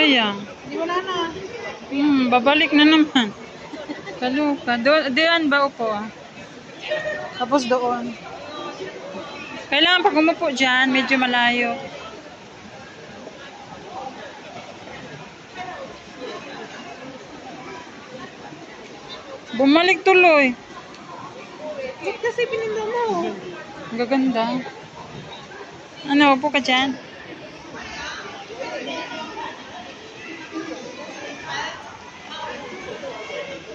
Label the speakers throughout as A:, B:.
A: sayang.
B: Di wala na.
A: Babalik na naman. Kaluka. Diyan ba upo?
B: Tapos doon.
A: Kailangan pag umupo dyan, medyo malayo. Bumalik tuloy.
B: Ba't kasi pininda mo?
A: Ang gaganda. Ano, upo ka dyan?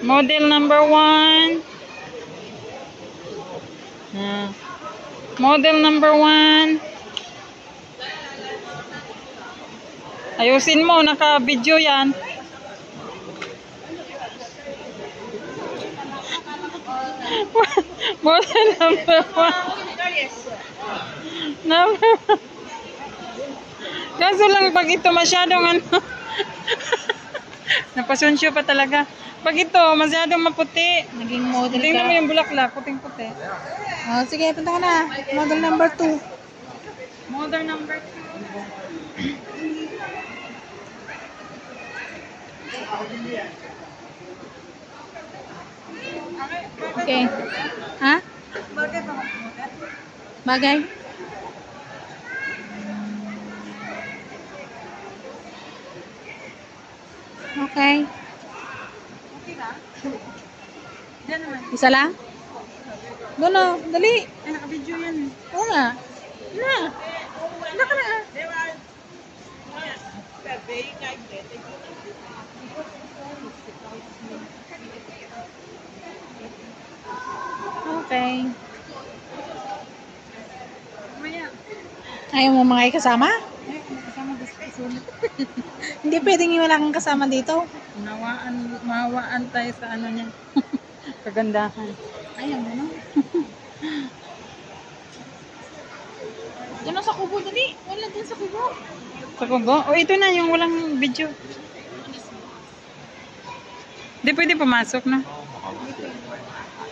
A: Model number 1. Model number 1. Ayusin mo, naka-video yan. Model number 1. Number 1. Kaso lang pag ito masyadong ano. Napasunsyo pa talaga. Pag ito masyadong maputi.
B: Naging model
A: Tingnan mo
B: ka.
A: yung bulaklak, puting-puti.
B: Oh, sige, punta ka na. Model number 2.
A: Model number 2.
B: Okay. Ha? Bagay? Okay.
A: Diyan naman.
B: Isa lang? Doon o, dali.
A: Ay, naka-video yan.
B: Oo nga. Na.
A: Wala ka na ah.
B: Okay.
A: Maya.
B: Ayaw mo mga kasama?
A: Ay, kasama gusto.
B: Hindi pwedeng wala kang kasama dito.
A: Mawaan tayo sa ano niya. Kagandahan.
B: Ayaw mo no? Diyan sa kubo, dali. Wala dyan sa kubo.
A: Sa kubo? O, ito na yung walang video. Hindi pwede pumasok na.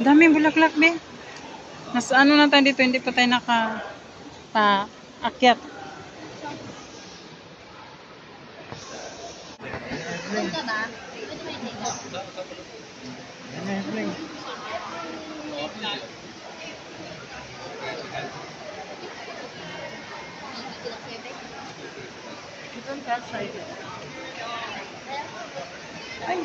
A: Daming bulaklak, be. Mas ano na tayo dito, hindi pa tayo naka-akyat.
B: Punta ba?
A: Ay.